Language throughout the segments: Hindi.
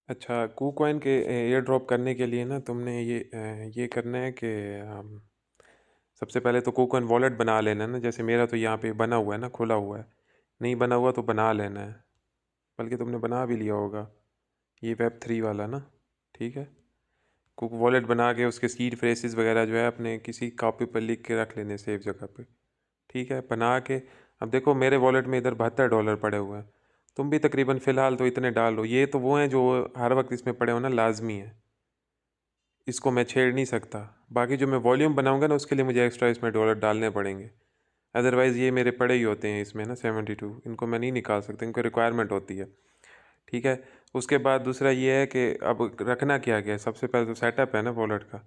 अच्छा, कूकॉइन के एयर ड्रॉप करने के लिए ना तुमने ये करना है कि सबसे पहले तो कूकॉइन वॉलेट बना लेना है ना। जैसे मेरा तो यहाँ पे बना हुआ है ना, खुला हुआ है। नहीं बना हुआ तो बना लेना है, बल्कि तुमने बना भी लिया होगा, ये वेब 3 वाला ना। ठीक है, कुक वॉलेट बना के उसके सीड फ्रेसेस वगैरह जो है अपने किसी कॉपी पर लिख के रख लेने, सेफ जगह पे। ठीक है, बना के अब देखो मेरे वॉलेट में इधर $72 पड़े हुए हैं। तुम भी तकरीबन फ़िलहाल तो इतने डाल लो। ये तो वो हैं जो हर वक्त इसमें पड़े होना लाजमी है, इसको मैं छेड़ नहीं सकता। बाकी जो मैं वॉल्यूम बनाऊंगा ना उसके लिए मुझे एक्स्ट्रा इसमें डॉलर डालने पड़ेंगे। अदरवाइज़ ये मेरे पड़े ही होते हैं इसमें ना 72, इनको मैं नहीं निकाल सकता, इनको रिक्वायरमेंट होती है। ठीक है, उसके बाद दूसरा ये है कि अब रखना क्या क्या है। सबसे पहले तो सेटअप है ना वॉलेट का।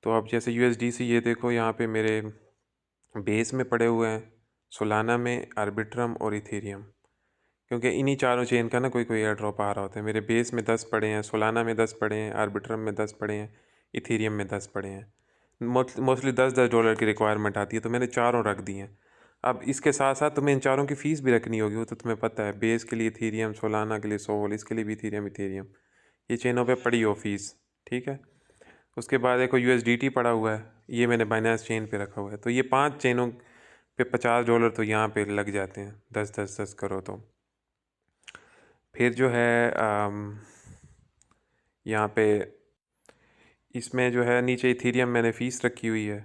तो अब जैसे USDC ये देखो यहाँ पे मेरे बेस में पड़े हुए हैं, सोलाना में, आर्बिट्रम और इथेरियम। क्योंकि इन्हीं चारों चेन का ना कोई कोई एयर ड्रॉप आ रहा होता है। मेरे बेस में 10 पड़े हैं, सोलाना में 10 पड़े हैं, आर्बिट्रम में 10 पड़े हैं, इथेरियम में 10 पड़े हैं। मोस्टली $10-10 की रिक्वायरमेंट आती है, तो मैंने चारों रख दी हैं। अब इसके साथ साथ तुम्हें इन चारों की फ़ीस भी रखनी होगी, वो तो तुम्हें पता है। बेस के लिए इथेरियम, सोलाना के लिए सोल, इसके लिए भी इथेरियम इथेरियम, ये चेनों पे पड़ी हो फीस। ठीक है, उसके बाद देखो USDT पड़ा हुआ है, ये मैंने बाइनेंस चेन पे रखा हुआ है। तो ये 5 चेनों पे $50 तो यहाँ पे लग जाते हैं, 10-10-10 करो तो। फिर जो है यहाँ पे इसमें जो है नीचे इथेरियम मैंने फ़ीस रखी हुई है।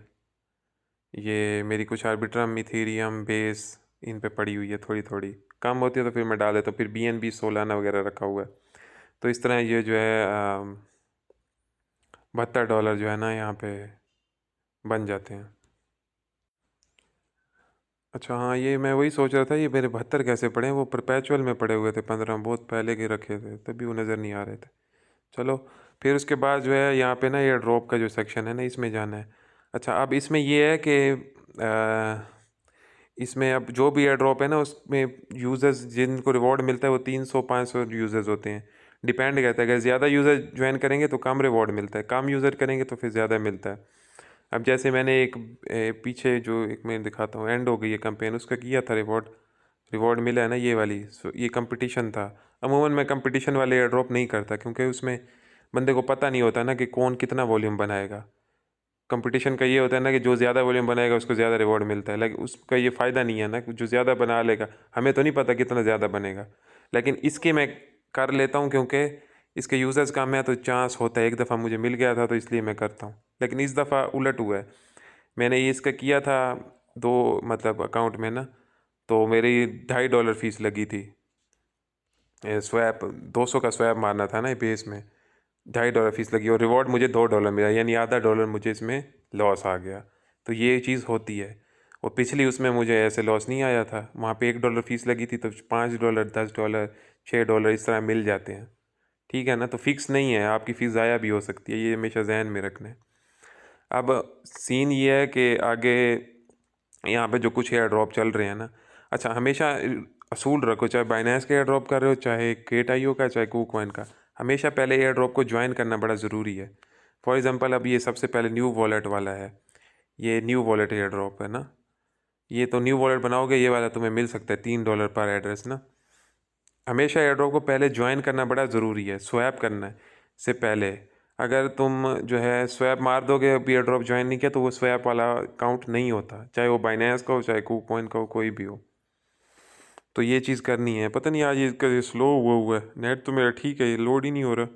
ये मेरी कुछ आर्बिट्रम, इथेरियम, बेस इन पे पड़ी हुई है, थोड़ी थोड़ी कम होती है तो फिर मैं डाल देता हूँ। फिर BNB, सोलाना वगैरह रखा हुआ है। तो इस तरह ये जो है $72 जो है ना यहाँ पे बन जाते हैं। अच्छा हाँ, ये मैं वही सोच रहा था, ये मेरे 72 कैसे पड़े हैं। वो परपेचुअल में पड़े हुए थे 15, बहुत पहले के रखे थे, तभी वो नज़र नहीं आ रहे थे। चलो, फिर उसके बाद जो है यहाँ पे ना ये ड्रॉप का जो सेक्शन है ना, इसमें जाना है। अच्छा, अब इसमें ये है कि इसमें अब जो भी एयर ड्रॉप है ना उसमें यूज़र्स जिनको रिवॉर्ड मिलता है वो 300-500 यूज़र्स होते हैं। डिपेंड करता है, अगर ज़्यादा यूज़र ज्वाइन करेंगे तो कम रिवॉर्ड मिलता है, कम यूज़र करेंगे तो फिर ज़्यादा मिलता है। अब जैसे मैंने एक पीछे जो एक मैं दिखाता हूँ, एंड हो गई है कैंपेन, उसका किया था रिवॉर्ड। रिवॉर्ड मिला है ना ये वाली। ये कंपटीशन था। अमूमन मैं कंपटीशन वाले एयर ड्रॉप नहीं करता, क्योंकि उसमें बंदे को पता नहीं होता ना कि कौन कितना वॉल्यूम बनाएगा। कंपटीशन का ये होता है ना कि जो ज़्यादा वॉल्यूम बनाएगा उसको ज़्यादा रिवॉर्ड मिलता है, लेकिन उसका ये फ़ायदा नहीं है ना कि जो ज़्यादा बना लेगा, हमें तो नहीं पता कितना ज़्यादा बनेगा। लेकिन इसके मैं कर लेता हूँ क्योंकि इसके यूज़र्स कम है, तो चांस होता है। एक दफ़ा मुझे मिल गया था तो इसलिए मैं करता हूँ। लेकिन इस दफ़ा उलट हुआ है। मैंने ये इसका किया था दो, मतलब अकाउंट में ना, तो मेरी $2.5 फ़ीस लगी थी। स्वैप 200 का स्वैप मारना था ना बेस में, $2.5 फ़ीस लगी और रिवॉर्ड मुझे $2 मिला, यानी आधा डॉलर मुझे इसमें लॉस आ गया। तो ये चीज़ होती है। और पिछली उसमें मुझे ऐसे लॉस नहीं आया था, वहाँ पे $1 फ़ीस लगी थी, तो $5, $10, $6 इस तरह मिल जाते हैं। ठीक है ना, तो फिक्स नहीं है, आपकी फ़ीस ज़ाया भी हो सकती है, ये हमेशा जहन में रखना है। अब सीन ये है कि आगे यहाँ पे जो कुछ एयर ड्रॉप चल रहे हैं ना, अच्छा हमेशा असूल रखो, चाहे बाइनेंस का एयर ड्रॉप कर रहे हो, चाहे केट.io का, चाहे कूकॉइन का, हमेशा पहले एयर ड्रॉप को ज्वाइन करना बड़ा ज़रूरी है। फॉर एग्ज़ाम्पल अब ये सबसे पहले न्यू वॉलेट वाला है, ये न्यू वॉलेट एयर ड्रॉप है ना। ये तो न्यू वॉलेट बनाओगे, ये वाला तुम्हें मिल सकता है $3 पर एड्रेस ना। हमेशा एयर ड्रॉप को पहले ज्वाइन करना बड़ा ज़रूरी है, स्वैप करना है से पहले। अगर तुम जो है स्वैप मार दोगे, अभी एयर ड्रॉप ज्वाइन नहीं किया, तो वो स्वैप वाला काउंट नहीं होता, चाहे वो बाइनेंस का हो, चाहे कूकॉइन का हो, कोई भी हो। तो ये चीज़ करनी है। पता नहीं आज ये स्लो हुआ है नेट, तो मेरा ठीक है, ये लोड ही नहीं हो रहा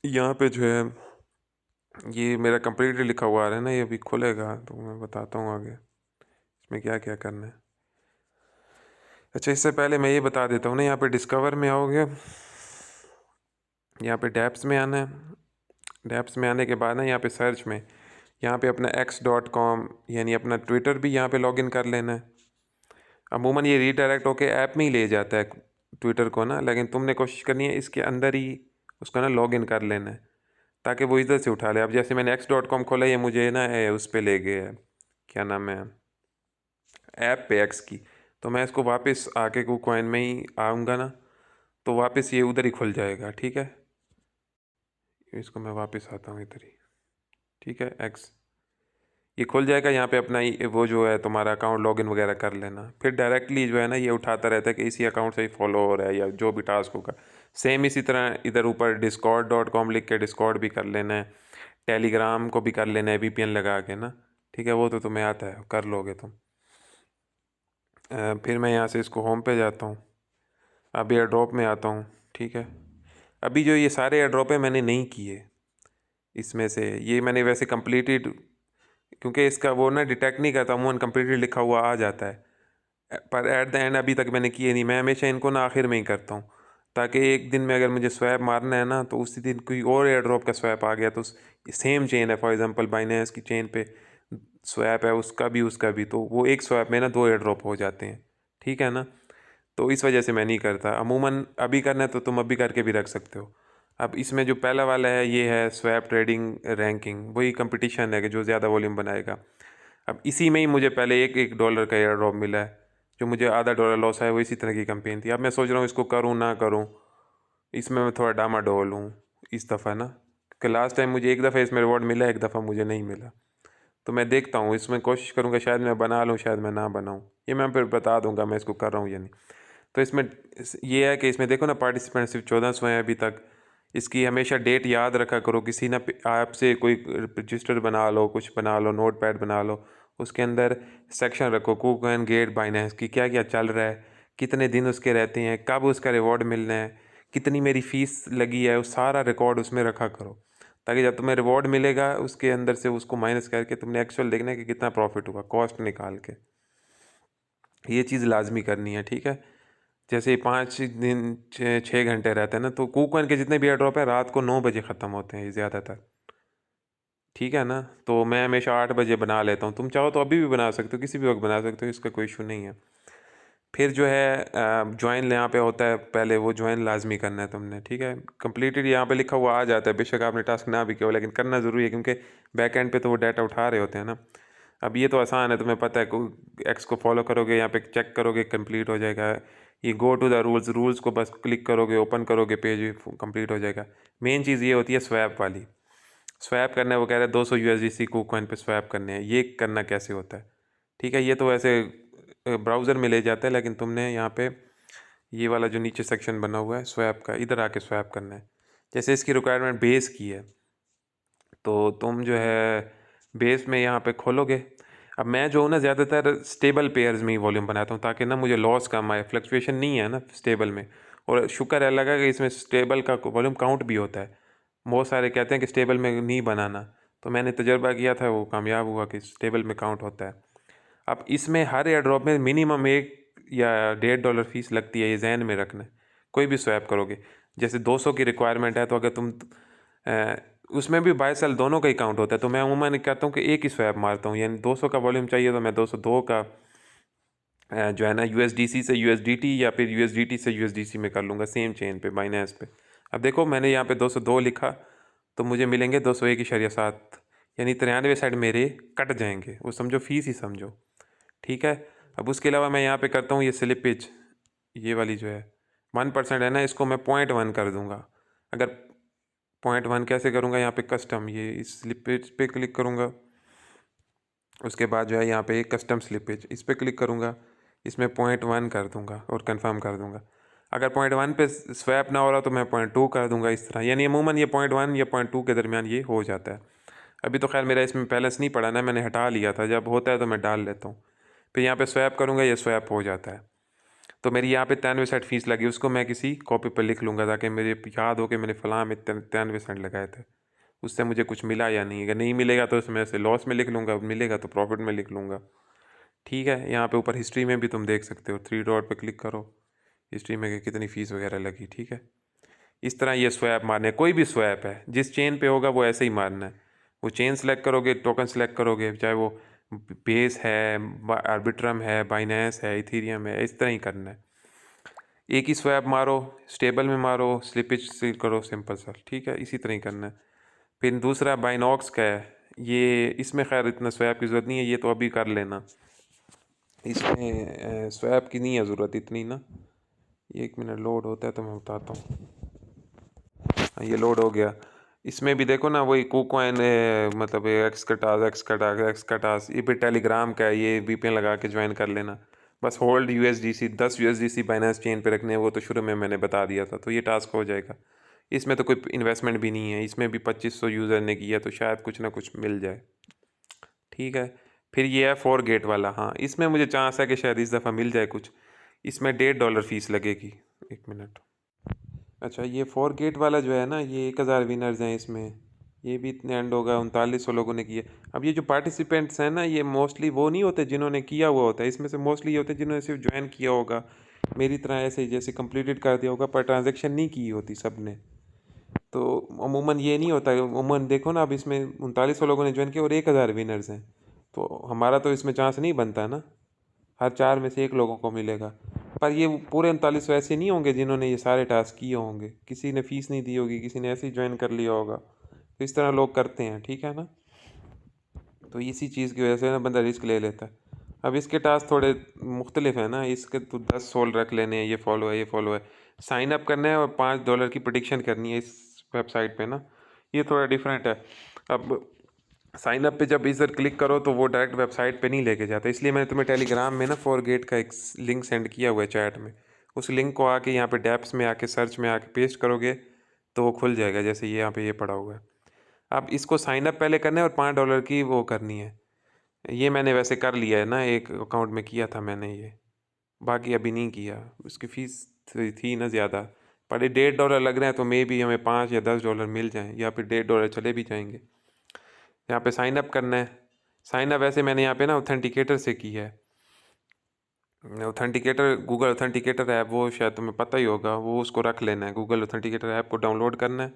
यहाँ पे जो है। ये मेरा कंप्लीटली लिखा हुआ आ रहा है ना, ये अभी खुलेगा तो मैं बताता हूँ आगे इसमें क्या क्या करना है। अच्छा, इससे पहले मैं ये बता देता हूँ ना, यहाँ पे डिस्कवर में आओगे, यहाँ पे डैप्स में आना है। डैप्स में आने के बाद ना यहाँ पे सर्च में, यहाँ पे अपना x.com यानी अपना ट्विटर भी यहाँ पे लॉगिन कर लेना है। अमूमन ये रीडायरेक्ट होके ऐप में ही ले जाता है ट्विटर को ना, लेकिन तुमने कोशिश करनी है इसके अंदर ही उसको ना लॉगिन कर लेना है, ताकि वो इधर से उठा ले। अब जैसे मैंने x.com खोला, ये मुझे ना उस पर ले गया है, क्या नाम है, ऐप पे एक्स की। तो मैं इसको वापस आके कॉइन में ही आऊँगा ना, तो वापस ये उधर ही खुल जाएगा। ठीक है, इसको मैं वापस आता हूँ इधर ही। ठीक है, एक्स, ये खुल जाएगा। यहाँ पे अपना वो जो है तुम्हारा अकाउंट लॉगिन वगैरह कर लेना। फिर डायरेक्टली जो है ना ये उठाता रहता है कि इसी अकाउंट से ही फॉलो हो रहा है या जो भी टास्क होगा। सेम इसी तरह इधर ऊपर discord.com लिख के डिस्कॉर्ड भी कर लेना है, टेलीग्राम को भी कर लेना है VPN लगा के ना। ठीक है, वो तो तुम्हें आता है, कर लोगे तुम। फिर मैं यहाँ से इसको होम पे जाता हूँ, अब एयर ड्रॉप में आता हूँ। ठीक है, अभी जो ये सारे एयर ड्रॉप है मैंने नहीं किए, इसमें से ये मैंने वैसे कंप्लीटेड, क्योंकि इसका वो ना डिटेक्ट नहीं करता, अमूमन कंप्लीटेड लिखा हुआ आ जाता है, पर एट द एंड अभी तक मैंने किए नहीं। मैं हमेशा इनको ना आखिर में ही करता हूँ, ताकि एक दिन में अगर मुझे स्वैप मारना है ना तो उसी दिन कोई और एयर ड्रॉप का स्वैप आ गया तो सेम चेन है, फॉर एग्जांपल बाइनेंस की चेन पे स्वैप है, उसका भी तो वो एक स्वैप में ना 2 एयर ड्रॉप हो जाते हैं। ठीक है ना, तो इस वजह से मैं नहीं करता। अमूमन अभी करना है तो तुम अभी करके भी रख सकते हो। अब इसमें जो पहला वाला है ये है स्वैप ट्रेडिंग रैंकिंग, वही कंपटीशन है कि जो ज़्यादा वॉल्यूम बनाएगा। अब इसी में ही मुझे पहले $1 का एयर ड्रॉप मिला है, जो मुझे $0.5 लॉस है, वो इसी तरह की कैंपेन थी। अब मैं सोच रहा हूँ इसको करूँ ना करूँ, इसमें मैं थोड़ा डामाडोल हूँ इस दफ़ा ना, कि लास्ट टाइम मुझे एक दफ़ा इसमें रिवॉर्ड मिला, एक दफ़ा मुझे नहीं मिला। तो मैं देखता हूँ, इसमें कोशिश करूँगा शायद मैं बना लूँ, शायद मैं ना बनाऊँ, ये मैं फिर बता दूँगा मैं इसको कर रहा हूँ या नहीं। तो इसमें ये है कि इसमें देखो ना पार्टिसिपेंट सिर्फ 1400 हैं अभी तक। इसकी हमेशा डेट याद रखा करो, किसी ना ऐप से कोई रजिस्टर बना लो, कुछ बना लो, नोट पैड बना लो, उसके अंदर सेक्शन रखो कूकन गेट बाइनेंस की क्या क्या चल रहा है, कितने दिन उसके रहते हैं, कब उसका रिवॉर्ड मिलना है, कितनी मेरी फ़ीस लगी है, वो सारा रिकॉर्ड उसमें रखा करो, ताकि जब तुम्हें रिवॉर्ड मिलेगा उसके अंदर से उसको माइनस करके तुमने एक्चुअल देखना है कि कितना प्रॉफिट हुआ, कॉस्ट निकाल के। ये चीज़ लाजमी करनी है। ठीक है, जैसे 5 दिन 6 घंटे रहते हैं ना, तो कूकन के जितने भी एयर ड्रॉप है रात को 9 बजे ख़त्म होते हैं ये ज़्यादातर। ठीक है ना, तो मैं हमेशा 8 बजे बना लेता हूँ। तुम चाहो तो अभी भी बना सकते हो, किसी भी वक्त बना सकते हो, इसका कोई इशू नहीं है। फिर जो है ज्वाइन यहाँ पे होता है, पहले वो ज्वाइन लाजमी करना है तुमने। ठीक है, कंप्लीटेड यहाँ पे लिखा हुआ आ जाता है, बेशक आपने टास्क ना भी किया हो, लेकिन करना ज़रूरी है क्योंकि बैक एंड पे तो वो डाटा उठा रहे होते हैं ना। अब ये तो आसान है, तुम्हें पता है, एक्स को फॉलो करोगे, यहाँ पे चेक करोगे, कंप्लीट हो जाएगा। ये गो टू द रूल्स को बस क्लिक करोगे, ओपन करोगे, पेज कंप्लीट हो जाएगा। मेन चीज़ ये होती है स्वैप वाली, स्वैप करना है। वो कह रहे हैं 200 USDC कूकॉइन पे स्वैप करने हैं, ये करना कैसे होता है। ठीक है, ये तो वैसे ब्राउज़र में ले जाता है, लेकिन तुमने यहाँ पे ये वाला जो नीचे सेक्शन बना हुआ है स्वैप का, इधर आके स्वैप करना है। जैसे इसकी रिक्वायरमेंट बेस की है, तो तुम जो है बेस में यहाँ पे खोलोगे। अब मैं जो हूँ ना ज़्यादातर स्टेबल पेयर्स में ही वॉल्यूम बनाता हूँ, ताकि ना मुझे लॉस कम आए, फ्लक्चुएशन नहीं है ना स्टेबल में। और शुक्र है लगा कि इसमें स्टेबल का वॉल्यूम काउंट भी होता है। बहुत सारे कहते हैं कि स्टेबल में नहीं बनाना, तो मैंने तजर्बा किया था, वो कामयाब हुआ कि स्टेबल में काउंट होता है। अब इसमें हर एयर ड्रॉप में मिनिमम 1 या $1.5 फीस लगती है, ये जहन में रखना है कोई भी स्वैप करोगे। जैसे 200 की रिक्वायरमेंट है, तो अगर तुम अ, उसमें भी बाय सेल दोनों का ही काउंट होता है, तो मैं अमूमन कहता हूँ कि एक ही स्वैप मारता हूँ, यानी 200 का वॉल्यूम चाहिए तो मैं 202 का जो है ना USDC से USDT या फिर USDT से USDC में कर लूँगा, सेम चेन पे बाइनेंस पे। अब देखो मैंने यहाँ पे 202 लिखा, तो मुझे मिलेंगे 201.7, यानी 93 साइड मेरे कट जाएंगे, वो समझो फीस ही समझो। ठीक है, अब उसके अलावा मैं यहाँ पे करता हूँ ये स्लिपेज, ये वाली जो है 1% है ना, इसको मैं 0.1 कर दूँगा। अगर 0.1 कैसे करूँगा, यहाँ पे कस्टम, ये इस स्लिपेज पे क्लिक करूँगा, उसके बाद जो है यहाँ पे कस्टम स्लिपेज, इस पर क्लिक करूँगा, इसमें 0.1 कर दूँगा और कंफर्म कर दूँगा। अगर 0.1 पे स्वैप ना हो रहा तो मैं 0.2 कर दूँगा, इस तरह। यानी अमूमन ये 0.1 या 0.2 के दरमियान ये हो जाता है। अभी तो खैर मेरा इसमें बैलेंस नहीं पड़ा ना, मैंने हटा लिया था, जब होता है तो मैं डाल लेता हूँ। फिर यहाँ पे स्वैप करूँगा, ये स्वैप हो जाता है। तो मेरी यहाँ पे 93 सेंट फीस लगी, उसको मैं किसी कॉपी पर लिख लूँगा, ताकि मुझे याद हो कि मैंने फ़लाँ में 93 सेंट लगाए थे, उससे मुझे कुछ मिला या नहीं। अगर नहीं मिलेगा तो उसमें से लॉस में लिख लूँगा, मिलेगा तो प्रॉफिट में लिख लूँगा। ठीक है, यहाँ पे ऊपर हिस्ट्री में भी तुम देख सकते हो, 3 डॉट पे क्लिक करो, हिस्ट्री में कि कितनी फ़ीस वगैरह लगी। ठीक है, इस तरह ये स्वैप मारने, कोई भी स्वैप है जिस चेन पे होगा वो ऐसे ही मारना है। वो चेन सेलेक्ट करोगे, टोकन सेलेक्ट करोगे, चाहे वो बेस है, आर्बिट्रम है, बाइनेंस है, इथीरियम है, इस तरह ही करना है। एक ही स्वैप मारो, स्टेबल में मारो, स्लिपेज से करो, सिंपल सा। ठीक है, इसी तरह ही करना है। फिर दूसरा बाइनॉक्स का है, ये इसमें खैर इतना स्वैप की ज़रूरत नहीं है, ये तो अभी कर लेना, इसमें स्वैप की नहीं है ज़रूरत इतनी ना। 1 मिनट लोड होता है तो मैं बताता हूँ। हाँ, ये लोड हो गया। इसमें भी देखो ना वही KuCoin मतलब एक्स कटास ये भी टेलीग्राम का है, ये VPN लगा के ज्वाइन कर लेना। बस hold USDC 10 USDC Binance chain पे रखने हैं, वो तो शुरू में मैंने बता दिया था, तो ये टास्क हो जाएगा। इसमें तो कोई इन्वेस्टमेंट भी नहीं है, इसमें भी 2500 यूज़र ने किया तो शायद कुछ ना कुछ मिल जाए। ठीक है। फिर ये है फोर गेट वाला। हाँ, इसमें मुझे चांस है कि शायद इस दफ़ा मिल जाए कुछ। इसमें $1.5 फीस लगेगी। एक मिनट। अच्छा, ये फोर गेट वाला जो है ना, ये 1000 विनर्स हैं इसमें। ये भी इतने एंड होगा, 3900 लोगों ने किए। अब ये जो पार्टिसिपेंट्स हैं ना, ये मोस्टली वो नहीं होते जिन्होंने किया हुआ होता है, इसमें से मोस्टली ये होते हैं जिन्होंने सिर्फ ज्वाइन किया होगा, मेरी तरह ऐसे ही जैसे कंप्लीटेड कर दिया होगा पर ट्रांजेक्शन नहीं की होती सब ने। तो अमूमन ये नहीं होता है। अमूमन देखो ना, अब इसमें 3900 लोगों ने ज्वाइन किया और 1000 विनर्स हैं, तो हमारा तो इसमें चांस नहीं बनता ना, हर 4 में से 1 लोगों को मिलेगा। पर ये पूरे 3900 ऐसे नहीं होंगे जिन्होंने ये सारे टास्क किए होंगे, किसी ने फ़ीस नहीं दी होगी, किसी ने ऐसे ही ज्वाइन कर लिया होगा, तो इस तरह लोग करते हैं। ठीक है ना। तो इसी चीज़ की वजह से ना बंदा रिस्क ले लेता है। अब इसके टास्क थोड़े मुख्तलिफ हैं ना, इसके तो 10 सोल रख लेने हैं, ये फॉलो है, ये फॉलो है, साइन अप करना है और $5 की प्रोडिक्शन करनी है इस वेबसाइट पे ना, ये थोड़ा डिफरेंट है। अब साइन अप पे जब इधर क्लिक करो तो वो डायरेक्ट वेबसाइट पे नहीं लेके जाता, इसलिए मैंने तुम्हें टेलीग्राम में ना फॉरगेट का एक लिंक सेंड किया हुआ है चैट में। उस लिंक को आके यहाँ पे डैप्स में आके सर्च में आके पेस्ट करोगे तो वो खुल जाएगा, जैसे ये यहाँ पे ये पड़ा हुआ है। अब इसको साइन अप पहले करना है और $5 की वो करनी है। ये मैंने वैसे कर लिया है ना, एक अकाउंट में किया था मैंने ये, बाकी अभी नहीं किया। उसकी फ़ीस थी ना ज़्यादा, पर ये $1.5 लग रहे हैं, तो मे बी हमें $5 या $10 मिल जाएँ, या फिर $1.5 चले भी जाएंगे। यहाँ पे साइन अप करना है। साइन अप वैसे मैंने यहाँ पे ना ऑथेंटिकेटर से की है। ऑथेंटिकेटर, गूगल ऑथेंटिकेटर ऐप, वो शायद तुम्हें पता ही होगा, वो उसको रख लेना है। गूगल ऑथेंटिकेटर ऐप को डाउनलोड करना है।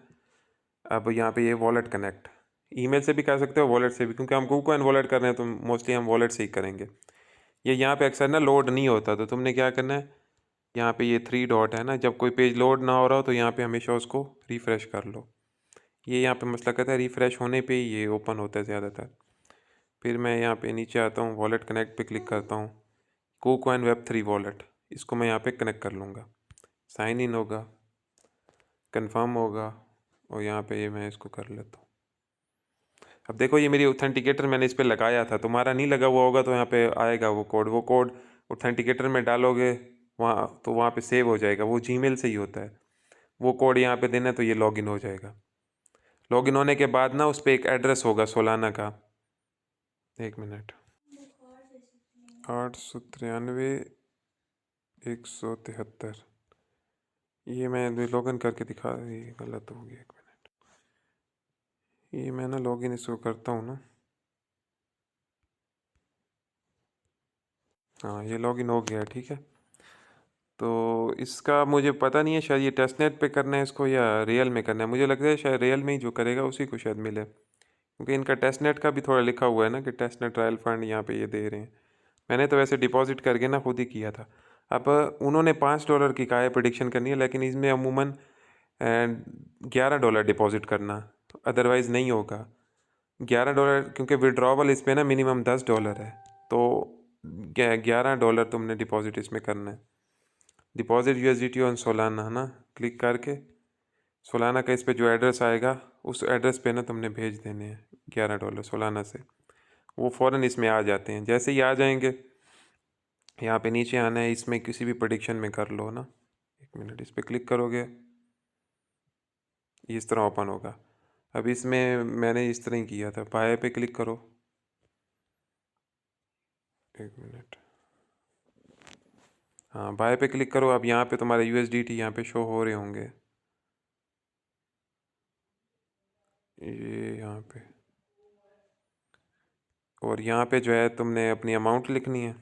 अब यहाँ पे ये वॉलेट कनेक्ट, ईमेल से भी कर सकते हो, वॉलेट से भी, क्योंकि हम KuCoin वॉलेट कर रहे हैं तो मोस्टली हम वॉलेट से ही करेंगे। ये यहाँ पे अक्सर ना लोड नहीं होता, तो तुमने क्या करना है, यहाँ पे ये 3 डॉट है ना, जब कोई पेज लोड ना हो रहा हो तो यहाँ पे हमेशा उसको रिफ़्रेश कर लो। ये यहाँ पे मसला कहता है रिफ़्रेश होने पे ही ये ओपन होता है ज़्यादातर। फिर मैं यहाँ पे नीचे आता हूँ, वॉलेट कनेक्ट पे क्लिक करता हूँ। KuCoin Web3 वॉलेट, इसको मैं यहाँ पे कनेक्ट कर लूँगा। साइन इन होगा, कंफर्म होगा, और यहाँ पे ये मैं इसको कर लेता हूँ। अब देखो ये मेरी ऑथेंटिकेटर मैंने इस पर लगाया था, तुम्हारा नहीं लगा हुआ होगा तो यहाँ पे आएगा वो कोड ऑथेंटिकेटर में डालोगे वहाँ, तो वहाँ पे सेव हो जाएगा, वो जीमेल से ही होता है। वो कोड यहाँ पे देना है तो ये लॉगिन हो जाएगा। लॉगिन होने के बाद ना उस पर एक एड्रेस होगा सोलाना का। एक मिनट। 893 173। ये मैं लॉगिन करके दिखा, ये गलत हो गया। एक मिनट, ये मैं ना लॉगिन इसको करता हूँ ना। हाँ, ये लॉगिन हो गया, ठीक है। तो इसका मुझे पता नहीं है, शायद ये टेस्टनेट पे करना है इसको या रियल में करना है। मुझे लगता है शायद रियल में ही जो करेगा उसी को शायद मिले, क्योंकि इनका टेस्टनेट का भी थोड़ा लिखा हुआ है ना कि टेस्टनेट ट्रायल फंड यहाँ पे ये दे रहे हैं। मैंने तो वैसे डिपॉजिट करके ना खुद ही किया था। अब उन्होंने $5 की कहा है प्रेडिक्शन करनी है, लेकिन इसमें अमूमन $11 डिपॉजिट करना, अदरवाइज़ नहीं होगा। $11, क्योंकि विड्रॉवल इस पर ना मिनिमम $10 है, तो $11 तुमने डिपॉजिट इसमें करना है। डिपॉजिट USDT ऑन सोलाना है ना, क्लिक करके सोलाना का इस पे जो एड्रेस आएगा उस एड्रेस पे ना तुमने भेज देने हैं $11 सोलाना से, वो फ़ौरन इसमें आ जाते हैं। जैसे ही आ जाएंगे यहाँ पे नीचे आना है, इसमें किसी भी प्रेडिक्शन में कर लो ना। एक मिनट, इस पर क्लिक करोगे इस तरह ओपन होगा। अब इसमें मैंने इस तरह ही किया था, बाय पे क्लिक करो। एक मिनट, हाँ बाय पे क्लिक करो। अब यहाँ पे तुम्हारे USDT यहाँ पे शो हो रहे होंगे, ये यहाँ पे, और यहाँ पे जो है तुमने अपनी अमाउंट लिखनी है।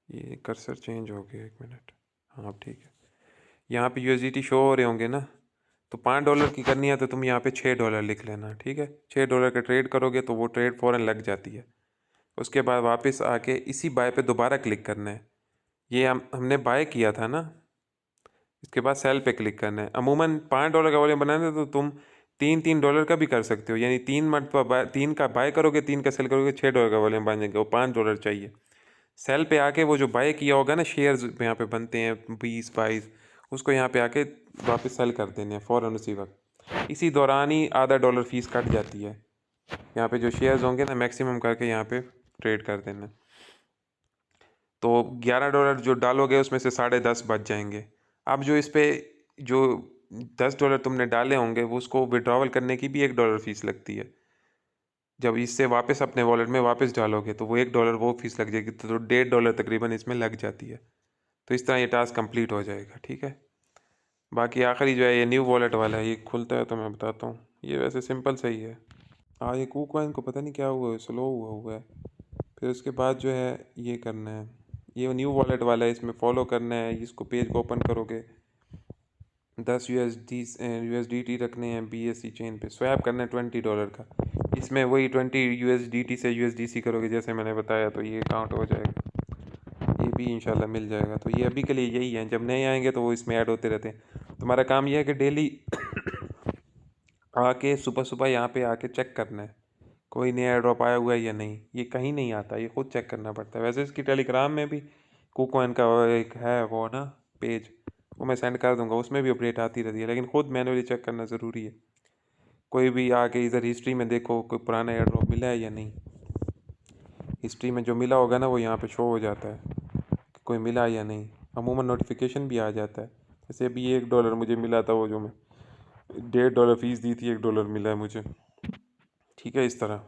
ये कर्सर चेंज हो गया, एक मिनट, हाँ ठीक है। यहाँ पे USDT शो हो रहे होंगे ना, तो $5 की करनी है तो तुम यहाँ पे $6 लिख लेना, ठीक है। $6 का ट्रेड करोगे तो वो ट्रेड फ़ौरन लग जाती है। उसके बाद वापस आके इसी बाय पे दोबारा क्लिक करना है। ये हमने बाय किया था ना, इसके बाद सेल पे क्लिक करना है। अमूमन $5 का वॉल्यूम बनाना है तो तुम $3 का भी कर सकते हो, यानी 3 मरतबा 3 का बाय करोगे, 3 का सेल करोगे, $6 का वॉल्यूम बन जाएगा। वो $5 चाहिए, सेल पे आके वो जो बाय किया होगा ना शेयर्स यहाँ पे बनते हैं 20-22, उसको यहाँ पे आके वापस सेल कर देने हैं फ़ौरन उसी वक्त। इसी दौरान ही $0.5 फीस कट जाती है। यहाँ पे जो शेयर्स होंगे ना मैक्सिमम करके यहाँ पे ट्रेड कर देना। तो $11 जो डालोगे उसमें से 10.5 बच जाएंगे। अब जो इस पे जो $10 तुमने डाले होंगे वो उसको विड्रॉवल करने की भी $1 फीस लगती है। जब इससे वापस अपने वॉलेट में वापस डालोगे तो वो $1 वो फीस लग जाएगी, तो $1.5 तकरीबन इसमें लग जाती है। तो इस तरह ये टास्क कंप्लीट हो जाएगा। ठीक है, बाकी आखिरी जो है ये न्यू वॉलेट वाला है, ये खुलता है तो मैं बताता हूँ। ये वैसे सिंपल सही है। हाँ, ये KuCoin को पता नहीं क्या हुआ है, स्लो हुआ है। फिर उसके बाद जो है ये करना है, ये न्यू वॉलेट वाला है, इसमें फॉलो करना है। इसको पेज को ओपन करोगे, 10 USDT रखने हैं BSC चेन पे, स्वैप करना है $20 का। इसमें वही 20 USDT से USDC करोगे जैसे मैंने बताया, तो ये काउंट हो जाएगा। ये भी इंशाल्लाह मिल जाएगा। तो ये अभी के लिए यही है, जब नए आएंगे तो वो इसमें ऐड होते रहते हैं। तुम्हारा काम ये है कि डेली आके सुबह सुबह यहाँ पे आके चेक करना है कोई नया ड्रॉप आया हुआ है या नहीं। ये कहीं नहीं आता, ये खुद चेक करना पड़ता है। वैसे इसकी टेलीग्राम में भी KuCoin का एक है वो ना पेज, वो मैं सेंड कर दूंगा, उसमें भी अपडेट आती रहती है। लेकिन खुद मैनुअली चेक करना ज़रूरी है। कोई भी आके इधर हिस्ट्री में देखो कोई पुराना एयर ड्रॉप मिला है या नहीं। हिस्ट्री में जो मिला होगा ना वो यहाँ पे शो हो जाता है कि कोई मिला या नहीं। अमूमन नोटिफिकेशन भी आ जाता है। जैसे अभी $1 मुझे मिला था, वो जो मैं $1.5 फीस दी थी, $1 मिला है मुझे। ठीक है, इस तरह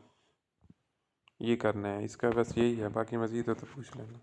ये करना है इसका, बस यही है। बाकी मज़ीद हो तो पूछ लेना।